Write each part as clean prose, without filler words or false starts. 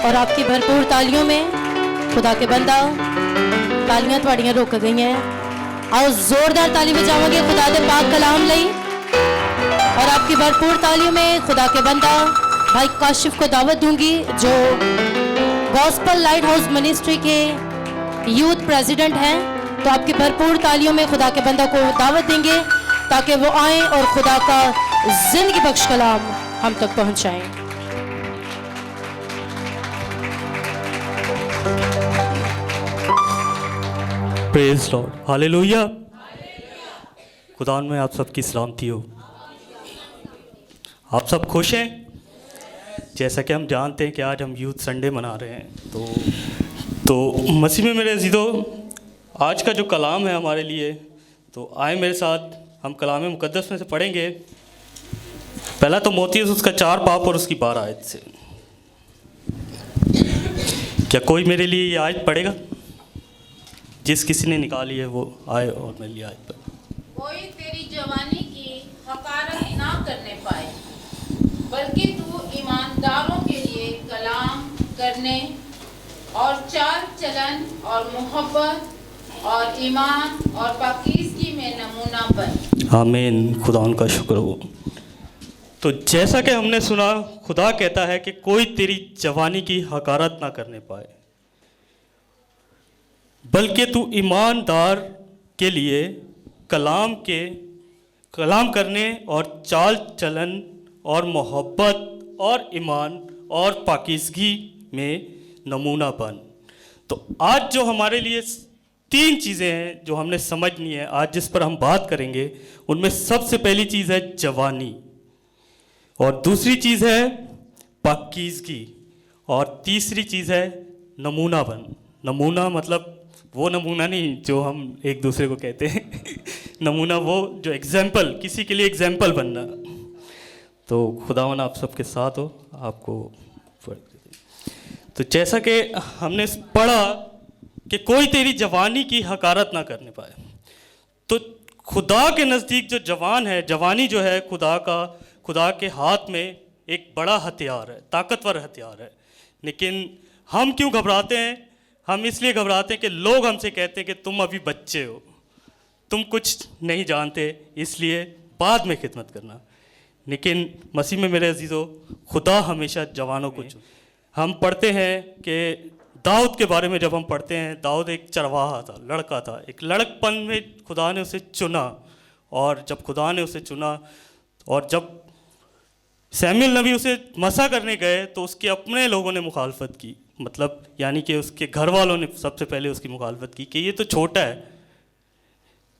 اور آپ کی بھرپور تالیوں میں خدا کے بندہ تالیاں تھوڑیاں رک گئی ہیں. آؤ زوردار تالی بجاؤ گے خدا دے پاک کلام لئی. اور آپ کی بھرپور تالیوں میں خدا کے بندہ بھائی کاشف کو دعوت دوں گی جو گاسپل لائٹ ہاؤس منسٹری کے یوتھ پریزیڈنٹ ہیں. تو آپ کی بھرپور تالیوں میں خدا کے بندہ کو دعوت دیں گے تاکہ وہ آئیں اور خدا کا زندگی بخش کلام ہم تک پہنچائیں. پریز لارڈ، ہالےلویا. خدا میں آپ سب کی سلامتی ہو. آپ سب خوش ہیں؟ جیسا کہ ہم جانتے ہیں کہ آج ہم یوتھ سنڈے منا رہے ہیں، تو مسیح میں میرے عزیزو، آج کا جو کلام ہے ہمارے لیے، تو آئے میرے ساتھ ہم کلام مقدس میں سے پڑھیں گے. پہلا تو موتیز اس کا 4 باب اور اس کی 12 آیت سے. کیا کوئی میرے لیے یہ آیت پڑھے گا؟ جس کسی نے نکالی ہے وہ آئے اور میرے لیے آیت پڑھے. کوئی تیری جوانی کی حقارت نہ کرنے پائے، بلکہ تو ایمانداروں کے لیے کلام کرنے اور چال چلن اور محبت اور ایمان اور پاکیزگی میں نمونہ بن. آمین. خدا ان کا شکر ہو. تو جیسا کہ ہم نے سنا، خدا کہتا ہے کہ کوئی تیری جوانی کی حقارت نہ کرنے پائے، بلکہ تو ایماندار کے لیے کلام کرنے اور چال چلن اور محبت اور ایمان اور پاکیزگی میں نمونہ بن. تو آج جو ہمارے لیے 3 چیزیں ہیں جو ہم نے سمجھنی ہے، آج جس پر ہم بات کریں گے، ان میں سب سے پہلی چیز ہے جوانی، اور دوسری چیز ہے پاکیزگی، اور تیسری چیز ہے نمونہ بن. نمونہ مطلب وہ نمونہ نہیں جو ہم ایک دوسرے کو کہتے ہیں نمونہ وہ جو ایگزامپل، کسی کے لیے ایگزامپل بننا. تو خداوند آپ سب کے ساتھ ہو. آپ کو تو جیسا کہ ہم نے پڑھا کہ کوئی تیری جوانی کی حقارت نہ کرنے پائے، تو خدا کے نزدیک جو جوان ہے، جوانی جو ہے خدا کے ہاتھ میں ایک بڑا ہتھیار ہے، طاقتور ہتھیار ہے. لیکن ہم کیوں گھبراتے ہیں؟ ہم اس لیے گھبراتے ہیں کہ لوگ ہم سے کہتے ہیں کہ تم ابھی بچے ہو، تم کچھ نہیں جانتے، اس لیے بعد میں خدمت کرنا. لیکن مسیح میں میرے عزیزو، خدا ہمیشہ جوانوں کو ہم پڑھتے ہیں کہ داؤد کے بارے میں جب ہم پڑھتے ہیں، داؤد ایک چرواہا تھا، لڑکا تھا. ایک لڑک پن میں خدا نے اسے چنا، اور جب خدا نے اسے چنا اور جب سیموئیل نبی اسے مسح کرنے گئے تو اس کے اپنے لوگوں نے مخالفت کی. مطلب یعنی کہ اس کے گھر والوں نے سب سے پہلے اس کی مخالفت کی کہ یہ تو چھوٹا ہے.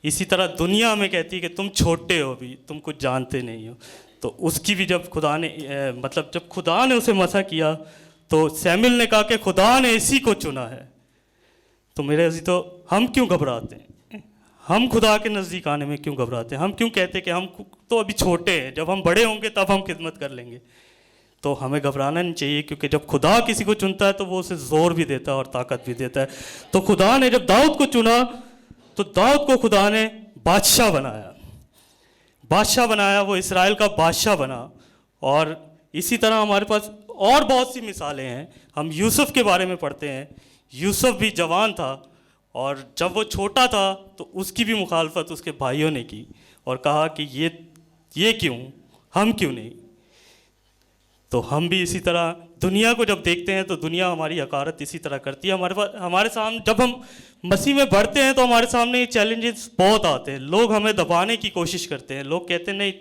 اسی طرح دنیا ہمیں کہتی ہے کہ تم چھوٹے ہو، ابھی تم کچھ جانتے نہیں ہو. تو اس کی بھی جب خدا نے اسے مسح کیا تو سیموئیل نے کہا کہ خدا نے اسی کو چنا ہے. تو میرے عزیزو، ہم کیوں گھبراتے ہیں؟ ہم خدا کے نزدیک آنے میں کیوں گھبراتے ہیں؟ ہم کیوں کہتے ہیں کہ ہم تو ابھی چھوٹے ہیں، جب ہم بڑے ہوں گے تب ہم خدمت کر لیں گے؟ تو ہمیں گھبرانا نہیں چاہیے، کیونکہ جب خدا کسی کو چنتا ہے تو وہ اسے زور بھی دیتا ہے اور طاقت بھی دیتا ہے. تو خدا نے جب داؤد کو چنا تو داؤد کو خدا نے بادشاہ بنایا، وہ اسرائیل کا بادشاہ بنا. اور اسی طرح ہمارے پاس اور بہت سی مثالیں ہیں. ہم یوسف کے بارے میں پڑھتے ہیں. یوسف بھی جوان تھا، اور جب وہ چھوٹا تھا تو اس کی بھی مخالفت اس کے بھائیوں نے کی اور کہا کہ یہ کیوں، ہم کیوں نہیں. تو ہم بھی اسی طرح دنیا کو جب دیکھتے ہیں تو دنیا ہماری حقارت اسی طرح کرتی ہے. ہمارے سامنے جب ہم مسیح میں بڑھتے ہیں تو ہمارے سامنے یہ چیلنجز بہت آتے ہیں. لوگ ہمیں دبانے کی کوشش کرتے ہیں. لوگ کہتے ہیں نہیں،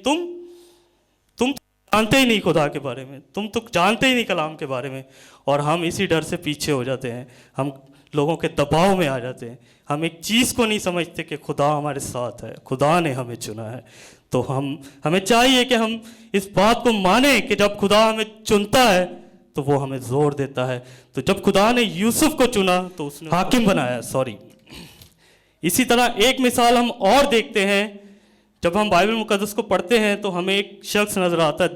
تم جانتے ہی نہیں خدا کے بارے میں، تم تو جانتے ہی نہیں کلام کے بارے میں. اور ہم اسی ڈر سے پیچھے ہو جاتے ہیں، ہم لوگوں کے دباؤ میں آ جاتے ہیں. ہم ایک چیز کو نہیں سمجھتے کہ خدا ہمارے ساتھ ہے، خدا نے ہمیں چنا ہے. تو ہمیں چاہیے کہ ہم اس بات کو مانیں کہ جب خدا ہمیں چنتا ہے تو وہ ہمیں زور دیتا ہے. تو جب خدا نے یوسف کو چنا تو اس نے حاکم بنایا. اسی طرح ایک مثال ہم اور دیکھتے ہیں. جب ہم بائبل مقدس کو پڑھتے ہیں تو ہمیں ایک شخص نظر آتا ہے،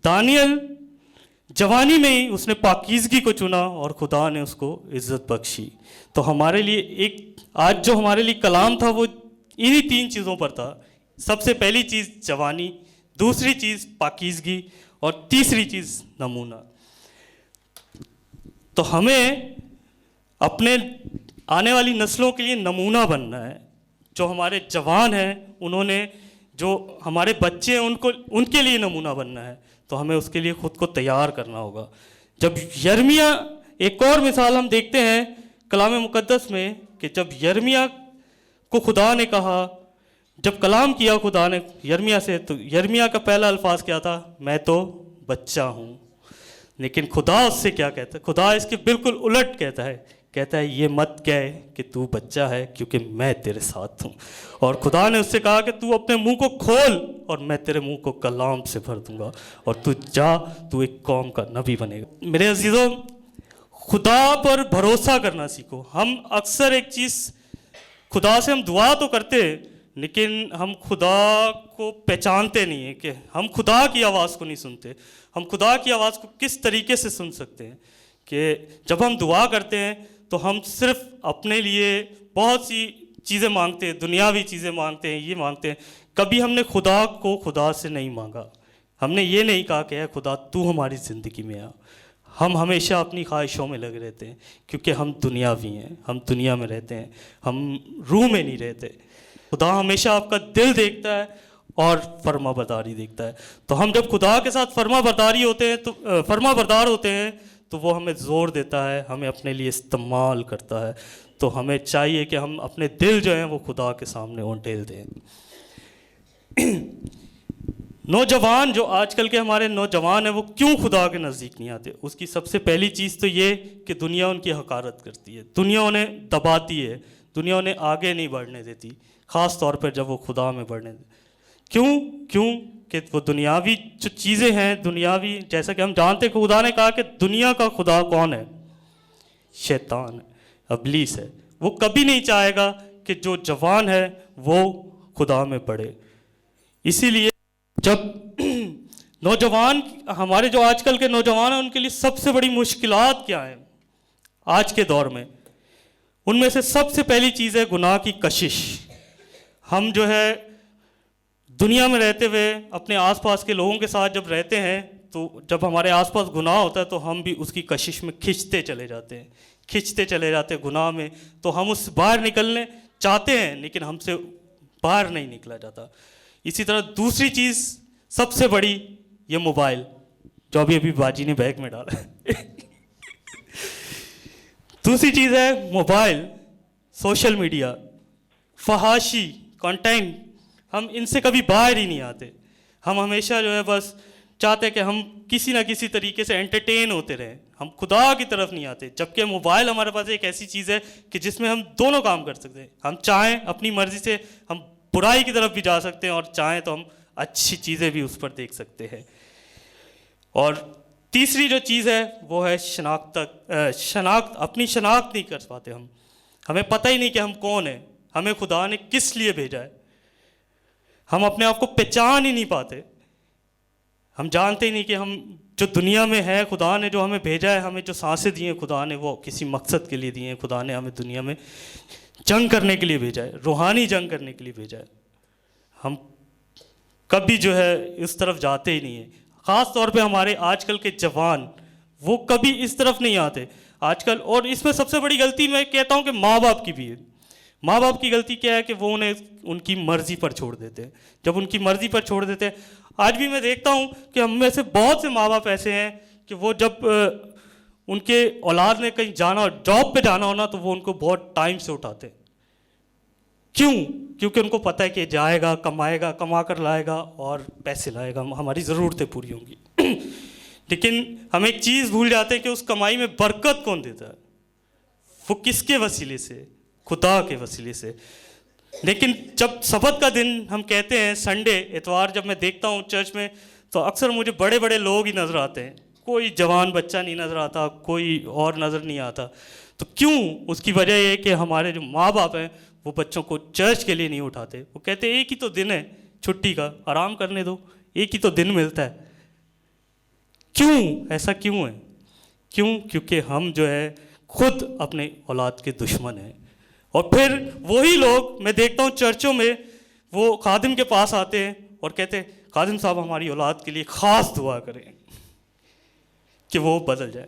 دانیل. جوانی میں ہی اس نے پاکیزگی کو چنا اور خدا نے اس کو عزت بخشی. تو ہمارے لیے آج جو ہمارے لیے کلام تھا وہ انہی 3 چیزوں پر تھا. سب سے پہلی چیز جوانی، دوسری چیز پاکیزگی، اور تیسری چیز نمونہ. تو ہمیں اپنے آنے والی نسلوں کے لیے نمونہ بننا ہے. جو ہمارے جوان ہیں انہوں نے, جو ہمارے بچے ہیں ان کے لیے نمونہ بننا ہے, تو ہمیں اس کے لیے خود کو تیار کرنا ہوگا. جب یرمیہ, ایک اور مثال ہم دیکھتے ہیں کلام مقدس میں کہ جب یرمیہ کو خدا نے کہا, جب کلام کیا خدا نے یرمیہ سے, تو یرمیہ کا پہلا الفاظ کیا تھا؟ میں تو بچہ ہوں. لیکن خدا اس سے کیا کہتا ہے؟ خدا اس کے بالکل الٹ کہتا ہے یہ مت کہے کہ تو بچہ ہے, کیونکہ میں تیرے ساتھ ہوں. اور خدا نے اس سے کہا کہ تو اپنے منہ کو کھول اور میں تیرے منہ کو کلام سے بھر دوں گا, اور تو جا, تو ایک قوم کا نبی بنے گا. میرے عزیزوں, خدا پر بھروسہ کرنا سیکھو. ہم اکثر ایک چیز, خدا سے ہم دعا تو کرتے ہیں لیکن ہم خدا کو پہچانتے نہیں ہیں کہ ہم خدا کی آواز کو نہیں سنتے. ہم خدا کی آواز کو کس طریقے سے سن سکتے ہیں کہ جب ہم دعا کرتے ہیں تو ہم صرف اپنے لیے بہت سی چیزیں مانگتے ہیں, دنیاوی چیزیں مانگتے ہیں, یہ مانگتے ہیں. کبھی ہم نے خدا کو خدا سے نہیں مانگا. ہم نے یہ نہیں کہا کہ اے خدا تو ہماری زندگی میں آ. ہم ہمیشہ اپنی خواہشوں میں لگے رہتے ہیں کیونکہ ہم دنیاوی ہیں, ہم دنیا میں رہتے ہیں, ہم روح میں نہیں رہتے. خدا ہمیشہ آپ کا دل دیکھتا ہے اور فرما برداری دیکھتا ہے. تو ہم جب خدا کے ساتھ فرما بردار ہوتے ہیں تو وہ ہمیں زور دیتا ہے, ہمیں اپنے لیے استعمال کرتا ہے. تو ہمیں چاہیے کہ ہم اپنے دل جو ہیں وہ خدا کے سامنے اونٹیل دیں. نوجوان, جو آج کل کے ہمارے نوجوان ہیں, وہ کیوں خدا کے نزدیک نہیں آتے؟ اس کی سب سے پہلی چیز تو یہ کہ دنیا ان کی حقارت کرتی ہے, دنیا انہیں دباتی ہے, دنیا انہیں آگے نہیں بڑھنے دیتی, خاص طور پر جب وہ خدا میں بڑھنے دیتے. کیوں کہ وہ دنیاوی جو چیزیں ہیں, دنیاوی, جیسا کہ ہم جانتے ہیں کہ خدا نے کہا کہ دنیا کا خدا کون ہے؟ شیطان ہے, ابلیس ہے. وہ کبھی نہیں چاہے گا کہ جو جوان ہے وہ خدا میں پڑھے. اسی لیے جب نوجوان, ہمارے جو آج کل کے نوجوان ہیں, ان کے لیے سب سے بڑی مشکلات کیا ہیں آج کے دور میں؟ ان میں سے سب سے پہلی چیز ہے گناہ کی کشش. ہم جو ہے دنیا میں رہتے ہوئے اپنے آس پاس کے لوگوں کے ساتھ جب رہتے ہیں تو جب ہمارے آس پاس گناہ ہوتا ہے تو ہم بھی اس کی کشش میں کھنچتے چلے جاتے ہیں گناہ میں. تو ہم اس سے باہر نکلنے چاہتے ہیں لیکن ہم سے باہر نہیں نکلا جاتا. اسی طرح دوسری چیز سب سے بڑی, یہ موبائل, جو ابھی باجی نے بیگ میں ڈالا ہے. دوسری چیز ہے موبائل, سوشل میڈیا, فحاشی کنٹینٹ. ہم ان سے کبھی باہر ہی نہیں آتے. ہم ہمیشہ جو ہے بس چاہتے ہیں کہ ہم کسی نہ کسی طریقے سے انٹرٹین ہوتے رہیں, ہم خدا کی طرف نہیں آتے. جبکہ موبائل ہمارے پاس ایک ایسی چیز ہے کہ جس میں ہم دونوں کام کر سکتے ہیں. ہم چاہیں اپنی مرضی سے ہم برائی کی طرف بھی جا سکتے ہیں, اور چاہیں تو ہم اچھی چیزیں بھی اس پر دیکھ سکتے ہیں. اور تیسری جو چیز ہے وہ ہے شناخت. اپنی شناخت نہیں کر پاتے ہم. ہمیں پتہ ہی نہیں کہ ہم کون ہیں, ہمیں خدا نے کس لیے بھیجا ہے. ہم اپنے آپ کو پہچان ہی نہیں پاتے. ہم جانتے ہی نہیں کہ ہم جو دنیا میں ہے, خدا نے جو ہمیں بھیجا ہے, ہمیں جو سانسیں دی ہیں خدا نے, وہ کسی مقصد کے لیے دی ہیں. خدا نے ہمیں دنیا میں جنگ کرنے کے لیے بھیجا ہے, روحانی جنگ کرنے کے لیے بھیجا ہے. ہم کبھی جو ہے اس طرف جاتے ہی نہیں ہیں. خاص طور پہ ہمارے آج کل کے جوان, وہ کبھی اس طرف نہیں آتے آج کل. اور اس میں سب سے بڑی غلطی میں کہتا ہوں کہ ماں باپ کی بھی ہے. ماں باپ کی غلطی کیا ہے کہ وہ انہیں ان کی مرضی پر چھوڑ دیتے ہیں. جب ان کی مرضی پر چھوڑ دیتے ہیں, آج بھی میں دیکھتا ہوں کہ ہم میں سے بہت سے ماں باپ ایسے ہیں کہ وہ جب ان کے اولاد نے کہیں جانا, جاب پہ جانا ہونا, تو وہ ان کو بہت ٹائم سے اٹھاتے ہیں. کیوں؟ کیونکہ ان کو پتہ ہے کہ جائے گا, کمائے گا, کما کر لائے گا اور پیسے لائے گا, ہماری ضرورتیں پوری ہوں گی. لیکن ہم ایک چیز بھول جاتے ہیں کہ اس کمائی میں برکت کون دیتا ہے؟ وہ کس کے وسیلے سے؟ خدا کے وسیلے سے. لیکن جب سبت کا دن ہم کہتے ہیں, سنڈے, اتوار, جب میں دیکھتا ہوں چرچ میں تو اکثر مجھے بڑے بڑے لوگ ہی نظر آتے ہیں. کوئی جوان بچہ نہیں نظر آتا, کوئی اور نظر نہیں آتا. تو کیوں؟ اس کی وجہ یہ کہ ہمارے جو ماں باپ ہیں وہ بچوں کو چرچ کے لیے نہیں اٹھاتے. وہ کہتے ہیں ایک ہی تو دن ہے چھٹی کا, آرام کرنے دو, ایک ہی تو دن ملتا ہے. کیوں ایسا کیوں ہے؟ کیونکہ ہم جو ہے خود اپنے اولاد کے دشمن ہیں. اور پھر وہی لوگ میں دیکھتا ہوں چرچوں میں, وہ خادم کے پاس آتے ہیں اور کہتے ہیں خادم صاحب ہماری اولاد کے لیے خاص دعا کریں کہ وہ بدل جائے.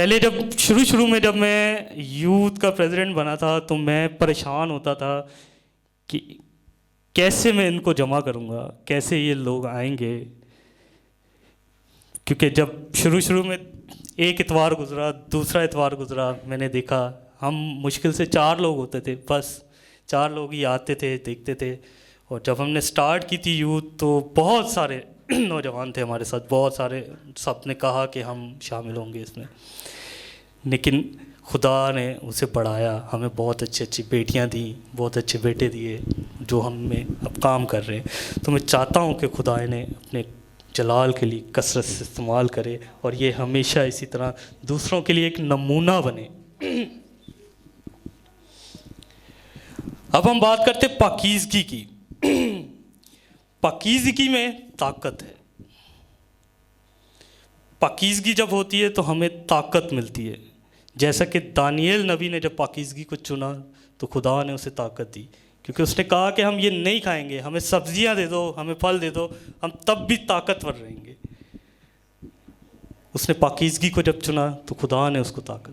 پہلے جب شروع میں جب میں یوتھ کا پریزیڈنٹ بنا تھا تو میں پریشان ہوتا تھا کہ کیسے میں ان کو جمع کروں گا، کیسے یہ لوگ آئیں گے، کیونکہ جب شروع میں ایک اتوار گزرا، دوسرا اتوار گزرا، میں نے دیکھا ہم مشکل سے 4 لوگ ہوتے تھے، بس 4 لوگ ہی آتے تھے، دیکھتے تھے. اور جب ہم نے سٹارٹ کی تھی یوتھ تو بہت سارے نوجوان تھے ہمارے ساتھ، بہت سارے، سب نے کہا کہ ہم شامل ہوں گے اس میں، لیکن خدا نے اسے بڑھایا، ہمیں بہت اچھی بیٹیاں دیں، بہت اچھے بیٹے دیے جو ہم میں اب کام کر رہے ہیں. تو میں چاہتا ہوں کہ خدا نے اپنے جلال کے لیے کثرت سے استعمال کرے اور یہ ہمیشہ اسی طرح دوسروں کے لیے ایک نمونہ بنے. اب ہم بات کرتے پاکیزگی کی. پاکیزگی میں طاقت ہے. پاکیزگی جب ہوتی ہے تو ہمیں طاقت ملتی ہے. جیسا کہ دانیل نبی نے جب پاکیزگی کو چنا تو خدا نے اسے طاقت دی، کیونکہ اس نے کہا کہ ہم یہ نہیں کھائیں گے، ہمیں سبزیاں دے دو، ہمیں پھل دے دو، ہم تب بھی طاقتور رہیں گے. اس نے پاکیزگی کو جب چنا تو خدا نے اس کو طاقت دی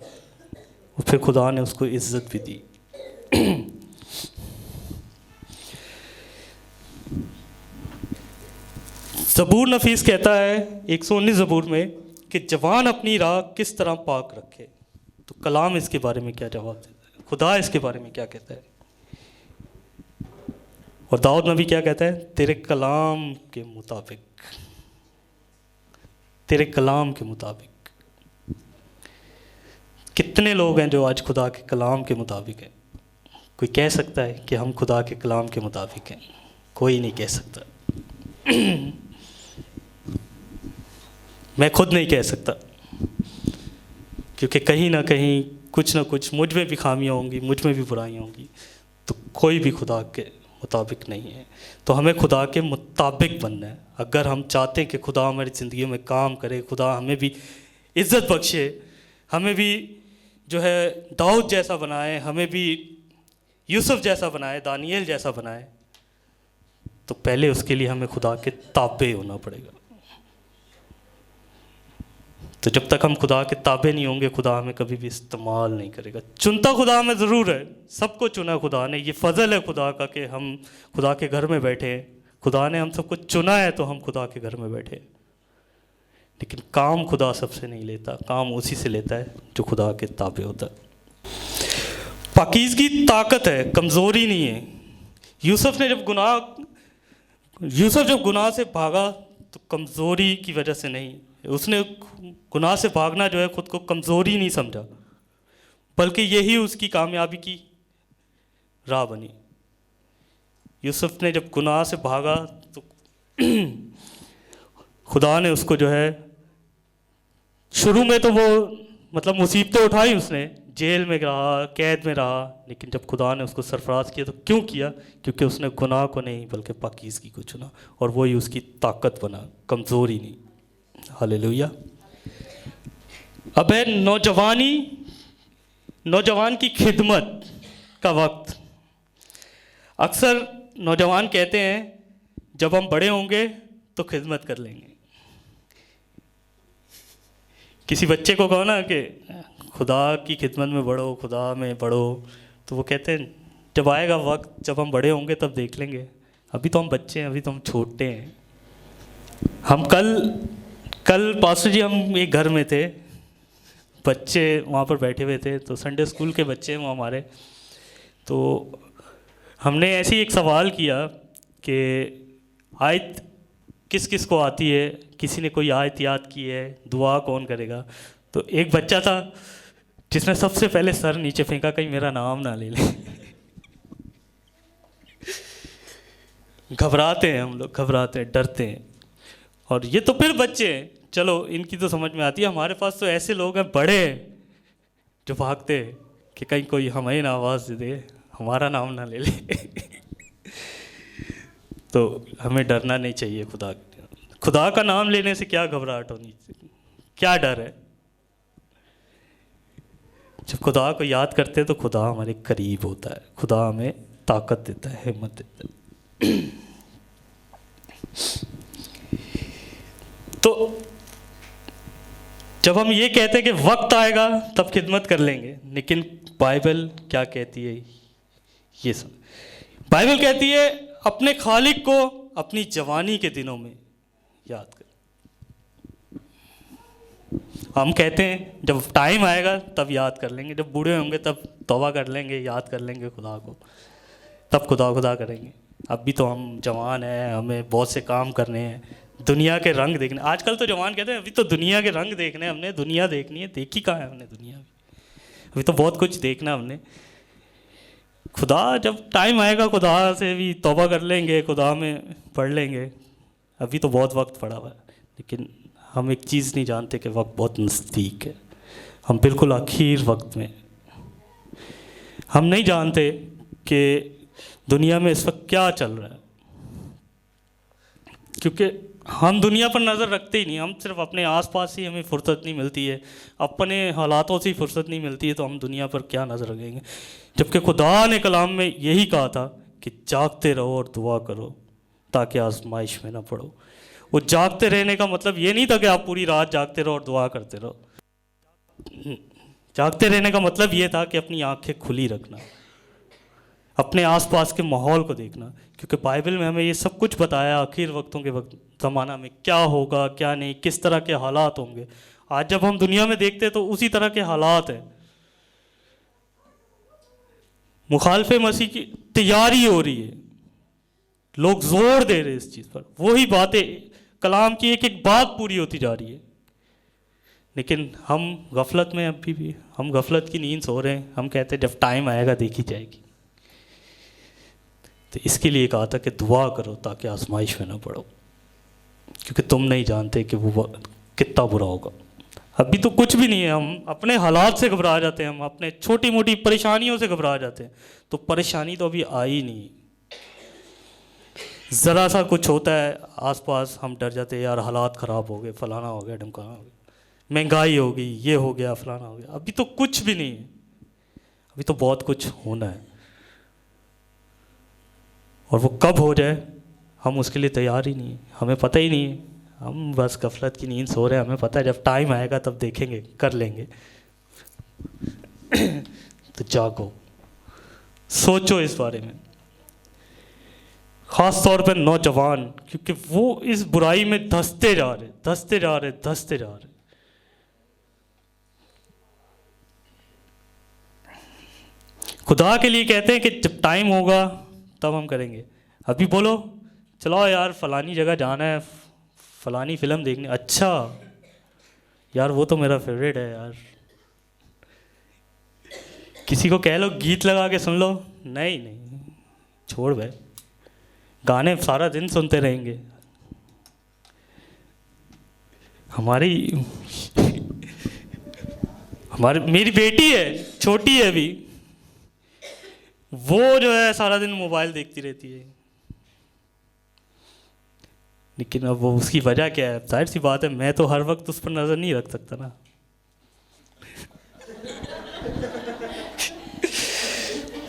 اور پھر خدا نے اس کو عزت بھی دی. زبور نفیس کہتا ہے 119 زبور میں کہ جوان اپنی راہ کس طرح پاک رکھے. تو کلام اس کے بارے میں کیا جواب دیتا ہے؟ خدا اس کے بارے میں کیا کہتا ہے؟ اور داؤد نبی کیا کہتا ہے؟ تیرے کلام کے مطابق، تیرے کلام کے مطابق. کتنے لوگ ہیں جو آج خدا کے کلام کے مطابق ہیں؟ کوئی کہہ سکتا ہے کہ ہم خدا کے کلام کے مطابق ہیں؟ کوئی نہیں کہہ سکتا. میں خود نہیں کہہ سکتا، کیونکہ کہیں نہ کچھ مجھ میں بھی خامیاں ہوں گی، مجھ میں بھی برائیاں ہوں گی. تو کوئی بھی خدا کے مطابق نہیں ہے. تو ہمیں خدا کے مطابق بننا ہے. اگر ہم چاہتے ہیں کہ خدا ہماری زندگی میں کام کرے، خدا ہمیں بھی عزت بخشے، ہمیں بھی جو ہے داؤد جیسا بنائے، ہمیں بھی یوسف جیسا بنائے، دانیل جیسا بنائے، تو پہلے اس کے لیے ہمیں خدا کے تابع ہونا پڑے گا. تو جب تک ہم خدا کے تابع نہیں ہوں گے خدا ہمیں کبھی بھی استعمال نہیں کرے گا. چنتا خدا ہمیں ضرور ہے، سب کو چنا خدا نے، یہ فضل ہے خدا کا کہ ہم خدا کے گھر میں بیٹھے ہیں. خدا نے ہم سب کو چنا ہے تو ہم خدا کے گھر میں بیٹھے ہیں. لیکن کام خدا سب سے نہیں لیتا، کام اسی سے لیتا ہے جو خدا کے تابع ہوتا ہے. پاکیزگی طاقت ہے، کمزوری نہیں ہے. یوسف جب گناہ سے بھاگا تو کمزوری کی وجہ سے نہیں، اس نے گناہ سے بھاگنا جو ہے خود کو کمزوری نہیں سمجھا، بلکہ یہی اس کی کامیابی کی راہ بنی. یوسف نے جب گناہ سے بھاگا تو خدا نے اس کو جو ہے شروع میں تو وہ مصیبتیں اٹھائی، اس نے جیل میں رہا، قید میں رہا، لیکن جب خدا نے اس کو سرفراز کیا تو کیوں کیا؟ کیونکہ اس نے گناہ کو نہیں بلکہ پاکیزگی کو چنا، اور وہی اس کی طاقت بنا، کمزوری نہیں. ہاللیلویہ. اب ہے نوجوان کی خدمت کا وقت. اکثر نوجوان کہتے ہیں جب ہم بڑے ہوں گے تو خدمت کر لیں گے. کسی بچے کو کہو نا کہ خدا کی خدمت میں بڑھو، خدا میں بڑھو، تو وہ کہتے ہیں جب آئے گا وقت، جب ہم بڑے ہوں گے تب دیکھ لیں گے، ابھی تو ہم بچے ہیں، ابھی تو ہم چھوٹے ہیں. ہم کل پاسٹر جی ہم ایک گھر میں تھے، بچے وہاں پر بیٹھے ہوئے تھے، تو سنڈے اسکول کے بچے ہیں وہ ہمارے. تو ہم نے ایسے ہی ایک سوال کیا کہ آیت کس کس کو آتی ہے، کسی نے کوئی آیت یاد کی ہے، دعا کون کرے گا؟ تو ایک بچہ تھا جس نے سب سے پہلے سر نیچے پھینکا، کہیں میرا نام نہ لے لیں. گھبراتے ہیں ہم لوگ، گھبراتے ہیں، ڈرتے ہیں. اور یہ تو پھر بچے ہیں، چلو ان کی تو سمجھ میں آتی ہے. ہمارے پاس تو ایسے لوگ ہیں بڑے جو بھاگتے ہیں کہ کہیں کوئی ہمیں نہ آواز دے دے، ہمارا نام نہ لے لے. تو ہمیں ڈرنا نہیں چاہیے. خدا کا نام لینے سے کیا گھبراہٹ ہونی چاہیے، کیا ڈر ہے؟ جب خدا کو یاد کرتے تو خدا ہمارے قریب ہوتا ہے، خدا ہمیں طاقت دیتا ہے، ہمت دیتا ہے. تو جب ہم یہ کہتے ہیں کہ وقت آئے گا تب خدمت کر لیں گے، لیکن بائبل کیا کہتی ہے یہ سن. بائبل کہتی ہے اپنے خالق کو اپنی جوانی کے دنوں میں یاد کر. ہم کہتے ہیں جب ٹائم آئے گا تب یاد کر لیں گے، جب بوڑھے ہوں گے تب توبہ کر لیں گے، یاد کر لیں گے خدا کو، تب خدا کریں گے. ابھی تو ہم جوان ہیں، ہمیں بہت سے کام کرنے ہیں، دنیا کے رنگ دیکھنے. آج کل تو جوان کہتے ہیں ابھی تو دنیا کے رنگ دیکھنے ہیں، ہم نے دنیا دیکھنی ہے. دیکھی کہاں ہے ہم نے دنیا؟ ابھی تو بہت کچھ دیکھنا ہم نے. خدا جب ٹائم آئے گا خدا سے بھی توبہ کر لیں گے، خدا میں پڑھ لیں گے. ابھی تو بہت وقت پڑا ہوا ہے. لیکن ہم ایک چیز نہیں جانتے کہ وقت بہت نزدیک ہے. ہم بالکل آخر وقت میں. ہم نہیں جانتے کہ دنیا میں اس وقت کیا چل رہا ہے، کیونکہ ہم دنیا پر نظر رکھتے ہی نہیں. ہم صرف اپنے آس پاس ہی ہمیں فرصت نہیں ملتی ہے، اپنے حالاتوں سے ہی فرصت نہیں ملتی ہے، تو ہم دنیا پر کیا نظر رکھیں گے؟ جبکہ خدا نے کلام میں یہی کہا تھا کہ جاگتے رہو اور دعا کرو تاکہ آزمائش میں نہ پڑو. وہ جاگتے رہنے کا مطلب یہ نہیں تھا کہ آپ پوری رات جاگتے رہو اور دعا کرتے رہو. جاگتے رہنے کا مطلب یہ تھا کہ اپنی آنکھیں کھلی رکھنا، اپنے آس پاس کے ماحول کو دیکھنا. کیونکہ بائبل میں ہمیں یہ سب کچھ بتایا آخر وقتوں کے زمانہ میں کیا ہوگا کیا نہیں، کس طرح کے حالات ہوں گے. آج جب ہم دنیا میں دیکھتے ہیں تو اسی طرح کے حالات ہیں. مخالف مسیح کی تیاری ہو رہی ہے، لوگ زور دے رہے اس چیز پر. وہی باتیں کلام کی ایک ایک بات پوری ہوتی جا رہی ہے. لیکن ہم غفلت میں ابھی بھی، ہم غفلت کی نیند سو رہے ہیں. ہم کہتے ہیں جب ٹائم آئے گا دیکھی جائے گی. تو اس کے لیے کہا تھا کہ دعا کرو تاکہ آزمائش میں نہ پڑو، کیونکہ تم نہیں جانتے کہ وہ کتنا برا ہوگا. ابھی تو کچھ بھی نہیں ہے، ہم اپنے حالات سے گھبرا جاتے ہیں، ہم اپنے چھوٹی موٹی پریشانیوں سے گھبرا جاتے ہیں. تو پریشانی تو ابھی آئی نہیں، ذرا سا کچھ ہوتا ہے آس پاس ہم ڈر جاتے ہیں، یار حالات خراب ہو گئے، فلانا ہو گیا، ڈھمکانا ہو گیا، مہنگائی ہو گئی، یہ ہو گیا، فلانا ہو گیا. ابھی تو کچھ بھی نہیں ہے، ابھی تو بہت کچھ ہونا ہے. اور وہ کب ہو جائے ہم اس کے لیے تیار ہی نہیں ہیں، ہمیں پتہ ہی نہیں ہے. ہم بس غفلت کی نیند سو رہے ہیں. ہمیں پتہ ہے جب ٹائم آئے گا تب دیکھیں گے، کر لیں گے. تو جاگو، سوچو اس بارے میں، خاص طور پہ نوجوان، کیونکہ وہ اس برائی میں دھستے جا رہے. خدا کے لیے کہتے ہیں کہ جب ٹائم ہوگا تب ہم کریں گے. ابھی بولو چلو یار فلانی جگہ جانا ہے، فلانی فلم دیکھنی. اچھا یار وہ تو میرا فیوریٹ ہے یار. کسی کو کہہ لو گیت لگا کے سن لو، نہیں چھوڑ بھائی، گانے سارا دن سنتے رہیں گے. میری بیٹی ہے، چھوٹی ہے ابھی، وہ جو ہے سارا دن موبائل دیکھتی رہتی ہے. لیکن اب وہ اس کی وجہ کیا ہے؟ ظاہر سی بات ہے میں تو ہر وقت اس پر نظر نہیں رکھ سکتا نا.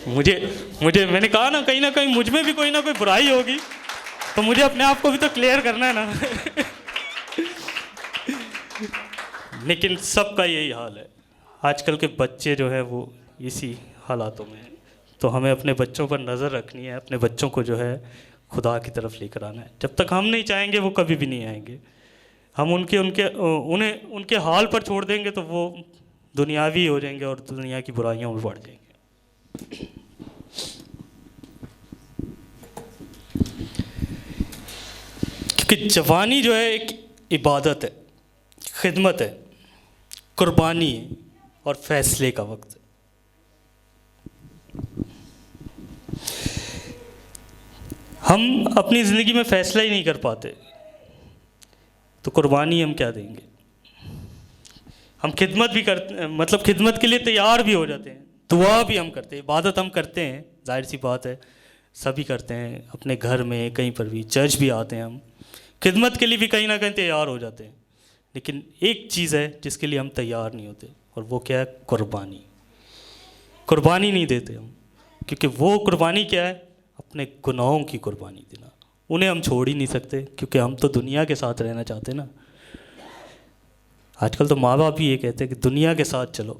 میں نے کہا نا کہیں مجھ میں بھی کوئی نہ کوئی برائی ہوگی، تو مجھے اپنے آپ کو بھی تو کلیئر کرنا ہے نا. لیکن سب کا یہی حال ہے. آج کل کے بچے جو ہیں وہ اسی حالاتوں میں ہیں. تو ہمیں اپنے بچوں پر نظر رکھنی ہے، اپنے بچوں کو جو ہے خدا کی طرف لے کر آنا ہے. جب تک ہم نہیں چاہیں گے وہ کبھی بھی نہیں آئیں گے. ہم انہیں ان کے حال پر چھوڑ دیں گے تو وہ دنیاوی ہو جائیں گے اور دنیا کی برائیوں میں بڑھ جائیں گے. کیونکہ جوانی جو ہے ایک عبادت ہے، خدمت ہے، قربانی ہے اور فیصلے کا وقت ہے. ہم اپنی زندگی میں فیصلہ ہی نہیں کر پاتے تو قربانی ہم کیا دیں گے؟ ہم خدمت بھی کرتے، مطلب خدمت کے لیے تیار بھی ہو جاتے ہیں، دعا بھی ہم کرتے ہیں، عبادت ہم کرتے ہیں، ظاہر سی بات ہے سبھی کرتے ہیں، اپنے گھر میں کہیں پر بھی، چرچ بھی آتے ہیں. ہم خدمت کے لیے بھی کہیں نہ کہیں تیار ہو جاتے ہیں. لیکن ایک چیز ہے جس کے لیے ہم تیار نہیں ہوتے، اور وہ کیا ہے؟ قربانی. قربانی نہیں دیتے ہم، کیونکہ وہ قربانی کیا ہے؟ اپنے گناہوں کی قربانی دینا. انہیں ہم چھوڑ ہی نہیں سکتے کیونکہ ہم تو دنیا کے ساتھ رہنا چاہتے نا. آج کل تو ماں باپ بھی یہ کہتے ہیں کہ دنیا کے ساتھ چلو،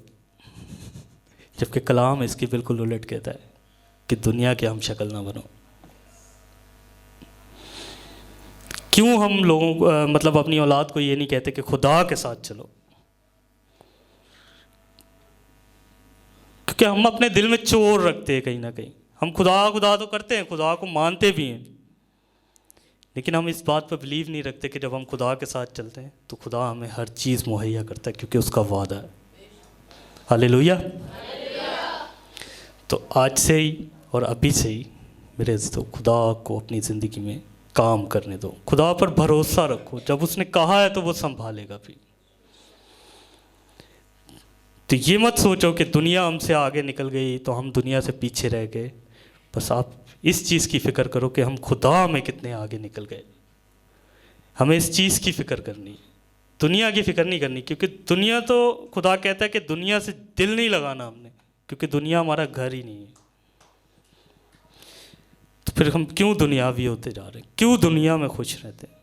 جبکہ کلام اس کی بالکل الٹ کہتا ہے کہ دنیا کے ہم شکل نہ بنو۔ کیوں ہم لوگوں کو مطلب اپنی اولاد کو یہ نہیں کہتے کہ خدا کے ساتھ چلو؟ کیونکہ ہم اپنے دل میں چور رکھتے ہیں کہیں نہ کہیں۔ ہم خدا تو کرتے ہیں، خدا کو مانتے بھی ہیں، لیکن ہم اس بات پہ بلیو نہیں رکھتے کہ جب ہم خدا کے ساتھ چلتے ہیں تو خدا ہمیں ہر چیز مہیا کرتا ہے، کیونکہ اس کا وعدہ ہے۔ ہاللیلویا۔ تو آج سے ہی اور ابھی سے ہی میرے عزیزو، خدا کو اپنی زندگی میں کام کرنے دو، خدا پر بھروسہ رکھو، جب اس نے کہا ہے تو وہ سنبھالے گا بھی۔ تو یہ مت سوچو کہ دنیا ہم سے آگے نکل گئی تو ہم دنیا سے پیچھے رہ گئے، بس آپ اس چیز کی فکر کرو کہ ہم خدا میں کتنے آگے نکل گئے۔ ہمیں اس چیز کی فکر کرنی ہے، دنیا کی فکر نہیں کرنی، کیونکہ دنیا تو خدا کہتا ہے کہ دنیا سے دل نہیں لگانا ہم نے، کیونکہ دنیا ہمارا گھر ہی نہیں ہے۔ تو پھر ہم کیوں دنیاوی ہوتے جا رہے ہیں، کیوں دنیا میں خوش رہتے ہیں؟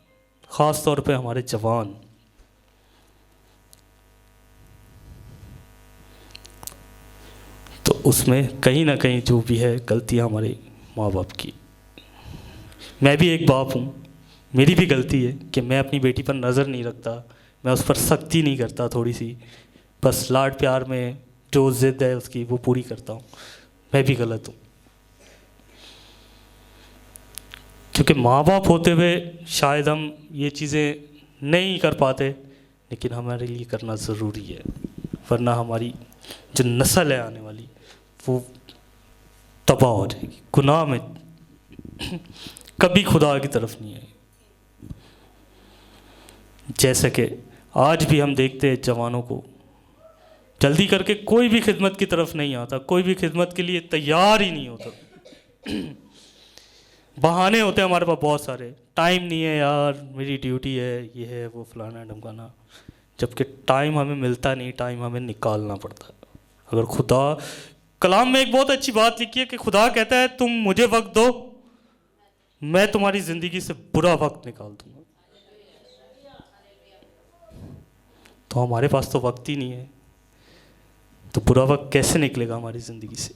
خاص طور پہ ہمارے جوان۔ تو اس میں کہیں نہ کہیں جو بھی ہے غلطیاں ہمارے ماں باپ کی۔ میں بھی ایک باپ ہوں، میری بھی غلطی ہے کہ میں اپنی بیٹی پر نظر نہیں رکھتا، میں اس پر سختی نہیں کرتا، تھوڑی سی بس لاڈ پیار میں جو ضد ہے اس کی وہ پوری کرتا ہوں۔ میں بھی غلط ہوں، کیونکہ ماں باپ ہوتے ہوئے شاید ہم یہ چیزیں نہیں کر پاتے، لیکن ہمارے لیے کرنا ضروری ہے، ورنہ ہماری جو نسل ہے آنے والی وہ تباہ ہو جائے گی، گناہ میں کبھی خدا کی طرف نہیں آئے۔ جیسا کہ آج بھی ہم دیکھتے ہیں جوانوں کو جلدی کر کے کوئی بھی خدمت کی طرف نہیں آتا، کوئی بھی خدمت کے لیے تیار ہی نہیں ہوتا۔ بہانے ہوتے ہیں ہمارے پاس بہت سارے، ٹائم نہیں ہے یار، میری ڈیوٹی ہے، یہ ہے وہ فلانا ڈھمکانا، جبکہ ٹائم ہمیں ملتا نہیں، ٹائم ہمیں نکالنا پڑتا ہے۔ اگر خدا کلام میں ایک بہت اچھی بات لکھی ہے کہ خدا کہتا ہے تم مجھے وقت دو، میں تمہاری زندگی سے برا وقت نکال دوں گا۔ تو ہمارے پاس تو وقت ہی نہیں ہے، تو برا وقت کیسے نکلے گا ہماری زندگی سے؟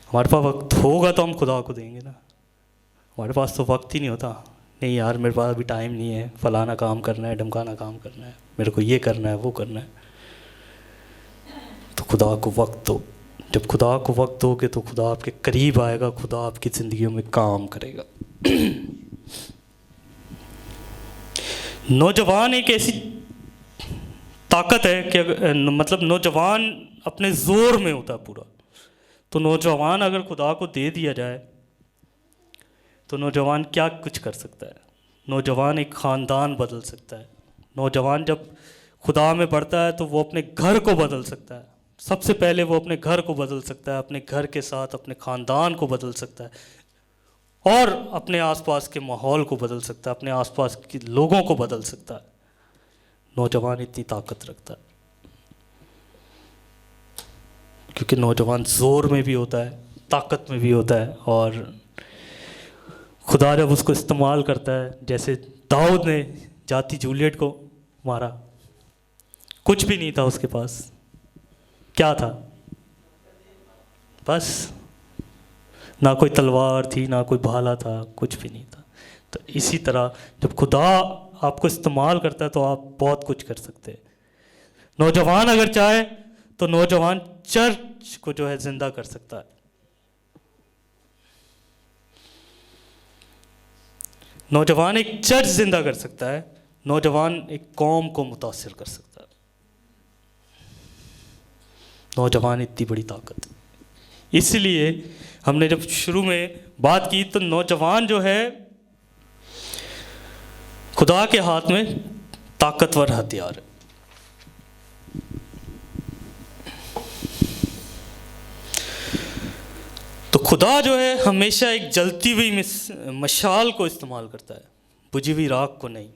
ہمارے پاس وقت ہوگا تو ہم خدا کو دیں گے نا، ہمارے پاس تو وقت ہی نہیں ہوتا۔ نہیں یار میرے پاس ابھی ٹائم نہیں ہے، فلانا کام کرنا ہے، ڈھمکانا کام کرنا ہے، میرے کو یہ کرنا ہے وہ کرنا ہے۔ تو خدا کو وقت دو، جب خدا کو وقت دو گے تو خدا آپ کے قریب آئے گا، خدا آپ کی زندگیوں میں کام کرے گا۔ نوجوان ایک ایسی طاقت ہے کہ مطلب نوجوان اپنے زور میں ہوتا ہے پورا، تو نوجوان اگر خدا کو دے دیا جائے تو نوجوان کیا کچھ کر سکتا ہے؟ نوجوان ایک خاندان بدل سکتا ہے۔ نوجوان جب خدا میں بڑھتا ہے تو وہ اپنے گھر کو بدل سکتا ہے، سب سے پہلے وہ اپنے گھر کو بدل سکتا ہے، اپنے گھر کے ساتھ اپنے خاندان کو بدل سکتا ہے، اور اپنے آس پاس کے ماحول کو بدل سکتا ہے، اپنے آس پاس کے لوگوں کو بدل سکتا ہے۔ نوجوان اتنی طاقت رکھتا ہے، کیونکہ نوجوان زور میں بھی ہوتا ہے، طاقت میں بھی ہوتا ہے، اور خدا جب اس کو استعمال کرتا ہے، جیسے داؤد نے جاتی جولیٹ کو مارا، کچھ بھی نہیں تھا اس کے پاس، کیا تھا؟ بس نہ کوئی تلوار تھی، نہ کوئی بھالا تھا، کچھ بھی نہیں تھا۔ تو اسی طرح جب خدا آپ کو استعمال کرتا ہے تو آپ بہت کچھ کر سکتے ہیں۔ نوجوان اگر چاہے تو نوجوان چرچ کو جو ہے زندہ کر سکتا ہے، نوجوان ایک چرچ زندہ کر سکتا ہے، نوجوان ایک قوم کو متاثر کر سکتا ہے۔ نوجوان اتنی بڑی طاقت ہے۔ اس لیے ہم نے جب شروع میں بات کی تو نوجوان جو ہے خدا کے ہاتھ میں طاقتور ہتھیار ہے۔ تو خدا جو ہے ہمیشہ ایک جلتی ہوئی مشال کو استعمال کرتا ہے، بجھی ہوئی راکھ کو نہیں۔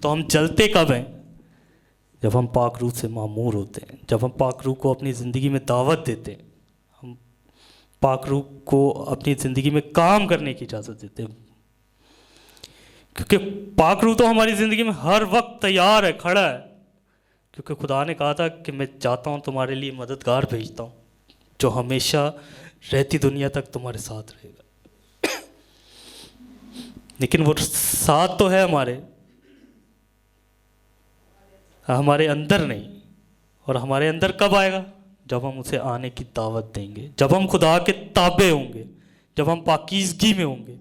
تو ہم جلتے کب ہیں؟ جب ہم پاک روح سے معمور ہوتے ہیں، جب ہم پاک روح کو اپنی زندگی میں دعوت دیتے ہیں، ہم پاک روح کو اپنی زندگی میں کام کرنے کی اجازت دیتے ہیں۔ کیونکہ پاک روح تو ہماری زندگی میں ہر وقت تیار ہے، کھڑا ہے، کیونکہ خدا نے کہا تھا کہ میں جاتا ہوں تمہارے لیے مددگار بھیجتا ہوں جو ہمیشہ رہتی دنیا تک تمہارے ساتھ رہے گا۔ لیکن وہ ساتھ تو ہے ہمارے اندر نہیں، اور ہمارے اندر کب آئے گا؟ جب ہم اسے آنے کی دعوت دیں گے، جب ہم خدا کے تابع ہوں گے، جب ہم پاکیزگی میں ہوں گے۔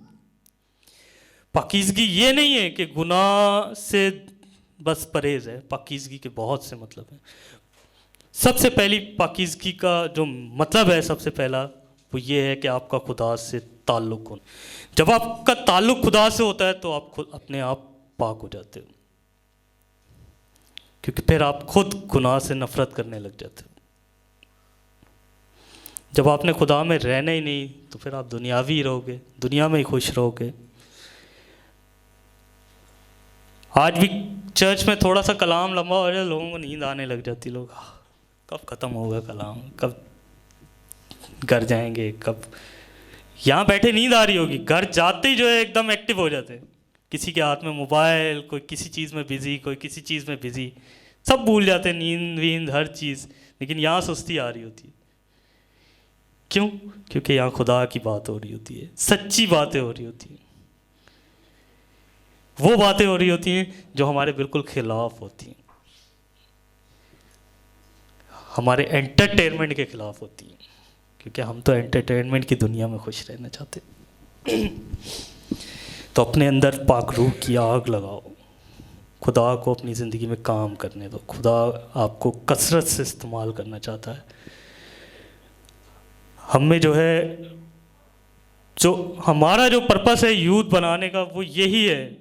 پاکیزگی یہ نہیں ہے کہ گناہ سے بس پرہیز ہے، پاکیزگی کے بہت سے مطلب ہیں۔ سب سے پہلی پاکیزگی کا جو مطلب ہے، سب سے پہلا وہ یہ ہے کہ آپ کا خدا سے تعلق ہو۔ جب آپ کا تعلق خدا سے ہوتا ہے تو آپ خود اپنے آپ پاک ہو جاتے ہو، کیونکہ پھر آپ خود گناہ سے نفرت کرنے لگ جاتے ہو۔ جب آپ نے خدا میں رہنا ہی نہیں تو پھر آپ دنیاوی رہو گے، دنیا میں ہی خوش رہو گے۔ آج بھی چرچ میں تھوڑا سا کلام لمبا ہو جائے لوگوں کو نیند آنے لگ جاتی، لوگ کب ختم ہوگا کلام، کب گھر جائیں گے، کب۔ یہاں بیٹھے نیند آ رہی ہوگی، گھر جاتے ہی جو ہے ایک دم ایکٹیو ہو جاتے ہیں، کسی کے ہاتھ میں موبائل، کوئی کسی چیز میں بزی، کوئی کسی چیز میں بزی، سب بھول جاتے ہیں، نیند ویند ہر چیز۔ لیکن یہاں سستی آ رہی ہوتی ہے، کیوں؟ کیونکہ یہاں خدا کی بات ہو رہی ہوتی ہے، سچی باتیں ہو رہی ہوتی ہیں، وہ باتیں ہو رہی ہوتی ہیں جو ہمارے بالکل خلاف ہوتی ہیں، ہمارے انٹرٹینمنٹ کے خلاف ہوتی ہیں، کیونکہ ہم تو انٹرٹینمنٹ کی دنیا میں خوش رہنا چاہتے ہیں۔ تو اپنے اندر پاک روح کی آگ لگاؤ، خدا کو اپنی زندگی میں کام کرنے دو۔ خدا آپ کو کثرت سے استعمال کرنا چاہتا ہے۔ ہم میں جو ہے، جو ہمارا جو پرپس ہے یوتھ بنانے کا، وہ یہی ہے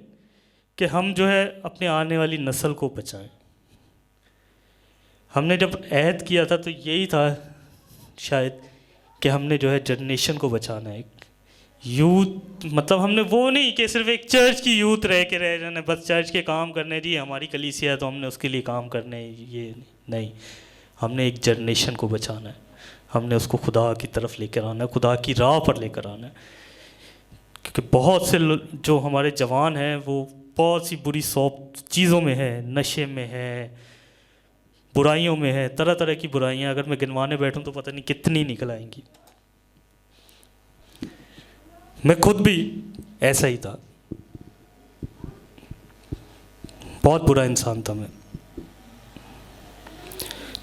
کہ ہم جو ہے اپنے آنے والی نسل کو بچائیں۔ ہم نے جب عہد کیا تھا تو یہی تھا شاید کہ ہم نے جو ہے جنریشن کو بچانا ہے۔ یوتھ مطلب ہم نے وہ نہیں کہ صرف ایک چرچ کی یوتھ رہ جانا، بس چرچ کے کام کرنے، جی ہماری کلیسیا ہے تو ہم نے اس کے لیے کام کرنے، یہ نہیں۔ ہم نے ایک جنریشن کو بچانا ہے، ہم نے اس کو خدا کی طرف لے کر آنا ہے، خدا کی راہ پر لے کر آنا ہے۔ کیونکہ بہت سے جو ہمارے جوان ہیں وہ بہت سی بری چیزوں میں ہے، نشے میں ہے، برائیوں میں ہے، طرح طرح کی برائیاں، اگر میں گنوانے بیٹھوں تو پتہ نہیں کتنی نکل آئیں گی۔ میں خود بھی ایسا ہی تھا، بہت برا انسان تھا میں،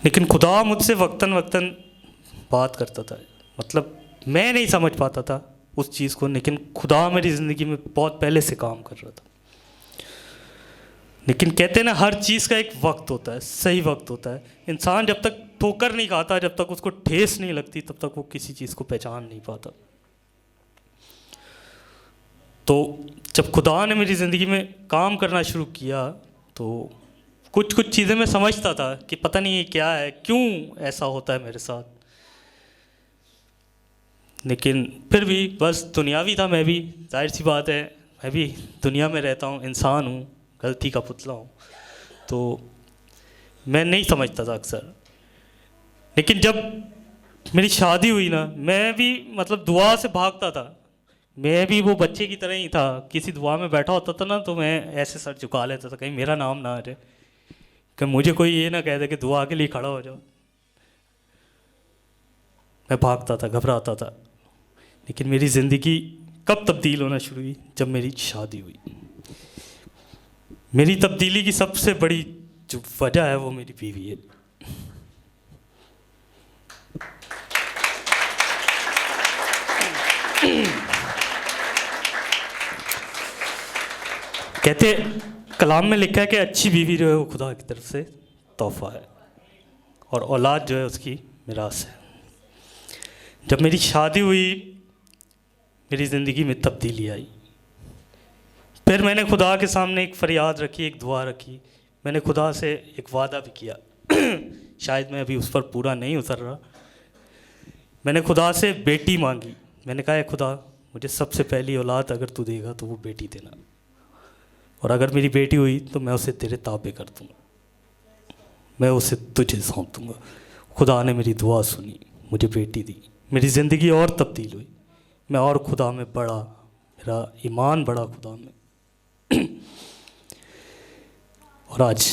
لیکن خدا مجھ سے وقتاً وقتاً بات کرتا تھا، مطلب میں نہیں سمجھ پاتا تھا اس چیز کو، لیکن خدا میری زندگی میں بہت پہلے سے کام کر رہا تھا۔ لیکن کہتے ہیں نا ہر چیز کا ایک وقت ہوتا ہے، صحیح وقت ہوتا ہے۔ انسان جب تک ٹھوکر نہیں کھاتا، جب تک اس کو ٹھیس نہیں لگتی، تب تک وہ کسی چیز کو پہچان نہیں پاتا۔ تو جب خدا نے میری زندگی میں کام کرنا شروع کیا تو کچھ چیزیں میں سمجھتا تھا کہ پتہ نہیں یہ کیا ہے، کیوں ایسا ہوتا ہے میرے ساتھ، لیکن پھر بھی بس دنیاوی تھا میں بھی، ظاہر سی بات ہے میں بھی دنیا میں رہتا ہوں، انسان ہوں، غلطی کا پتلا ہوں، تو میں نہیں سمجھتا تھا اکثر۔ لیکن جب میری شادی ہوئی نا، میں بھی مطلب دعا سے بھاگتا تھا، میں بھی وہ بچے کی طرح ہی تھا، کسی دعا میں بیٹھا ہوتا تھا نا تو میں ایسے سر جھکا لیتا تھا کہیں میرا نام نہ آ جائے، کہ مجھے کوئی یہ نہ کہہ دے کہ دعا کے لیے کھڑا ہو جاؤ۔ میں بھاگتا تھا، گھبراتا تھا۔ لیکن میری زندگی کب تبدیل ہونا شروع ہوئی؟ جب میری شادی ہوئی۔ میری تبدیلی کی سب سے بڑی جو وجہ ہے وہ میری بیوی ہے۔ کہتے کلام میں لکھا ہے کہ اچھی بیوی جو ہے وہ خدا کی طرف سے تحفہ ہے، اور اولاد جو ہے اس کی میراث ہے۔ جب میری شادی ہوئی میری زندگی میں تبدیلی آئی۔ پھر میں نے خدا کے سامنے ایک فریاد رکھی، ایک دعا رکھی، میں نے خدا سے ایک وعدہ بھی کیا، شاید میں ابھی اس پر پورا نہیں اتر رہا۔ میں نے خدا سے بیٹی مانگی، میں نے کہا اے خدا مجھے سب سے پہلی اولاد اگر تو دے گا تو وہ بیٹی دینا، اور اگر میری بیٹی ہوئی تو میں اسے تیرے تابع کر دوں گا، میں اسے تجھے سونپ دوں گا۔ خدا نے میری دعا سنی، مجھے بیٹی دی، میری زندگی اور تبدیل ہوئی، میں اور خدا میں بڑھا، میرا ایمان بڑھا خدا میں۔ اور آج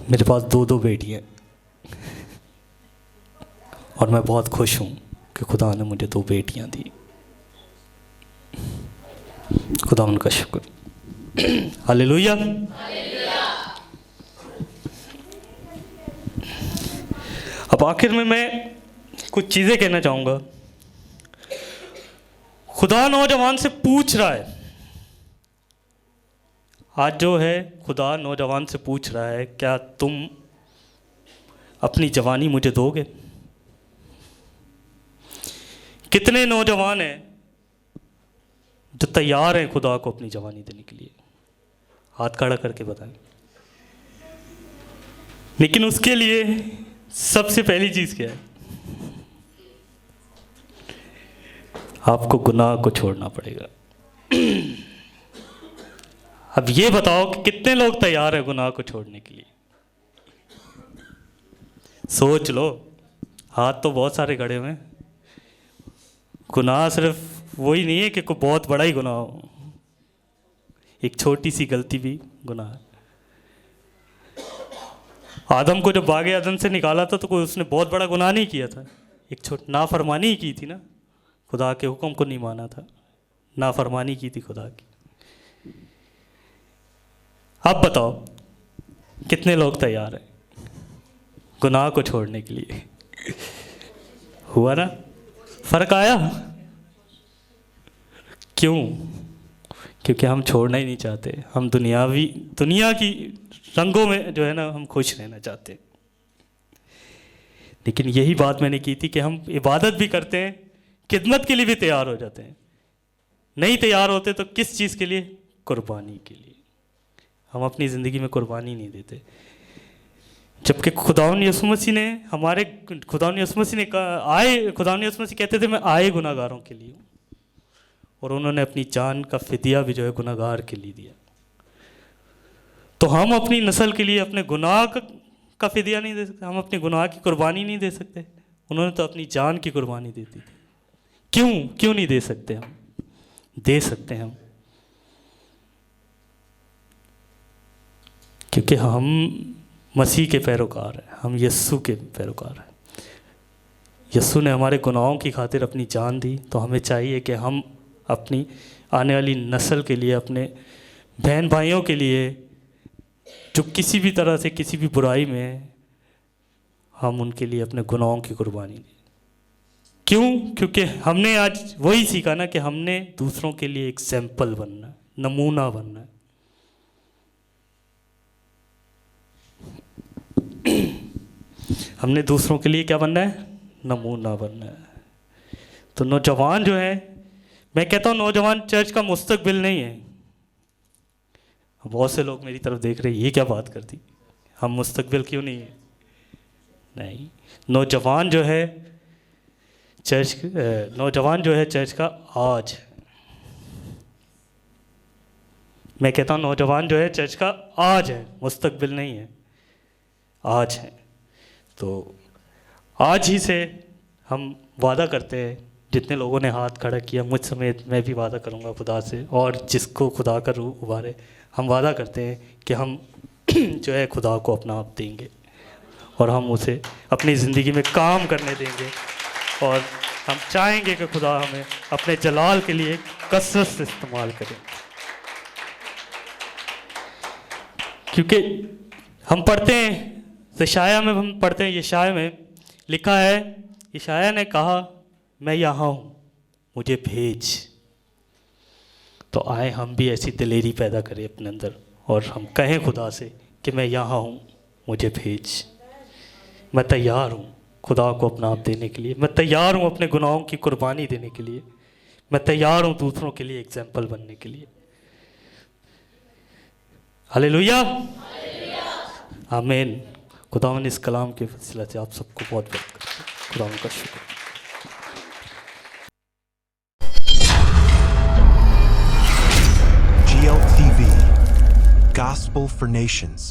میرے پاس 2 بیٹیاں ہیں اور میں بہت خوش ہوں کہ خدا نے مجھے 2 بیٹیاں دی. خدا ان کا شکر. ہاللیلویا. اب آخر میں کچھ چیزیں کہنا چاہوں گا. خدا نوجوان سے پوچھ رہا ہے, آج جو ہے خدا نوجوان سے پوچھ رہا ہے, کیا تم اپنی جوانی مجھے دو گے؟ کتنے نوجوان ہیں جو تیار ہیں خدا کو اپنی جوانی دینے کے لیے؟ ہاتھ کھڑا کر کے بتائیں. لیکن اس کے لیے سب سے پہلی چیز کیا ہے؟ آپ کو گناہ کو چھوڑنا پڑے گا. اب یہ بتاؤ کہ کتنے لوگ تیار ہیں گناہ کو چھوڑنے کے لیے؟ سوچ لو. ہاتھ تو بہت سارے کھڑے ہوئے ہیں. گناہ صرف وہی نہیں ہے کہ کوئی بہت بڑا ہی گناہ ہو, ایک چھوٹی سی غلطی بھی گناہ ہے. آدم کو جب باغ عدن سے نکالا تھا تو کوئی اس نے بہت بڑا گناہ نہیں کیا تھا, ایک چھوٹی نافرمانی ہی کی تھی نا, خدا کے حکم کو نہیں مانا تھا, نافرمانی کی تھی خدا کی. اب بتاؤ کتنے لوگ تیار ہیں گناہ کو چھوڑنے کے لیے؟ ہوا نا فرق آیا؟ کیوں؟ کیونکہ ہم چھوڑنا ہی نہیں چاہتے. ہم دنیا کی رنگوں میں جو ہے نا ہم خوش رہنا چاہتے ہیں. لیکن یہی بات میں نے کی تھی کہ ہم عبادت بھی کرتے ہیں, خدمت کے لیے بھی تیار ہو جاتے ہیں. نہیں تیار ہوتے تو کس چیز کے لیے؟ قربانی کے لیے. ہم اپنی زندگی میں قربانی نہیں دیتے. جبکہ خداوند یسوع مسیح نے خداوند یسوع مسیح کہتے تھے میں آئے گناہ گاروں کے لیے, اور انہوں نے اپنی جان کا فدیہ بھی جو ہے گناہ گار کے لیے دیا. تو ہم اپنی نسل کے لیے اپنے گناہ کا فدیہ نہیں دے سکتے, ہم اپنے گناہ کی قربانی نہیں دے سکتے. انہوں نے تو اپنی جان کی قربانی دی تھی. کیوں نہیں دے سکتے؟ ہم دے سکتے ہیں ہم, کیونکہ ہم مسیح کے پیروکار ہیں, ہم یسوع کے پیروکار ہیں. یسوع نے ہمارے گناہوں کی خاطر اپنی جان دی, تو ہمیں چاہیے کہ ہم اپنی آنے والی نسل کے لیے, اپنے بہن بھائیوں کے لیے جو کسی بھی طرح سے کسی بھی برائی میں ہیں, ہم ان کے لیے اپنے گناہوں کی قربانی دیں. کیوں؟ کیونکہ ہم نے آج وہی سیکھا نا کہ ہم نے دوسروں کے لیے ایگزامپل بننا ہے, نمونہ بننا ہے. ہم نے دوسروں کے لیے کیا بننا ہے؟ نمونہ بننا ہے. تو نوجوان جو ہے, میں کہتا ہوں نوجوان چرچ کا مستقبل نہیں ہے. بہت سے لوگ میری طرف دیکھ رہے ہیں, یہ کیا بات کرتی, ہم مستقبل کیوں نہیں ہیں؟ نہیں, نوجوان جو ہے چرچ کا آج ہے. میں کہتا ہوں نوجوان جو ہے چرچ کا آج ہے, مستقبل نہیں ہے, آج ہے. تو آج ہی سے ہم وعدہ کرتے ہیں, جتنے لوگوں نے ہاتھ کھڑا کیا مجھ سمیت میں بھی وعدہ کروں گا خدا سے, اور جس کو خدا کا روح ابھارے, ہم وعدہ کرتے ہیں کہ ہم جو ہے خدا کو اپنا آپ دیں گے, اور ہم اسے اپنی زندگی میں کام کرنے دیں گے, اور ہم چاہیں گے کہ خدا ہمیں اپنے جلال کے لیے کثرت سے استعمال کرے. کیونکہ ہم پڑھتے ہیں یشعیاہ میں, ہم پڑھتے ہیں یشعیاہ میں لکھا ہے, یشعیاہ نے کہا میں یہاں ہوں مجھے بھیج. تو آئے ہم بھی ایسی دلیری پیدا کریں اپنے اندر, اور ہم کہیں خدا سے کہ میں یہاں ہوں مجھے بھیج. میں تیار ہوں خدا کو اپنا آپ دینے کے لیے, میں تیار ہوں اپنے گناہوں کی قربانی دینے کے لیے, میں تیار ہوں دوسروں کے لیے ایگزامپل بننے کے لیے. ہاللیلویا, آمین. خداوند اس کلام کے وسیلہ سے آپ سب کو بہت بہت کرتے ہیں. خداوند کا شکر. GLTV, Gospel for Nations.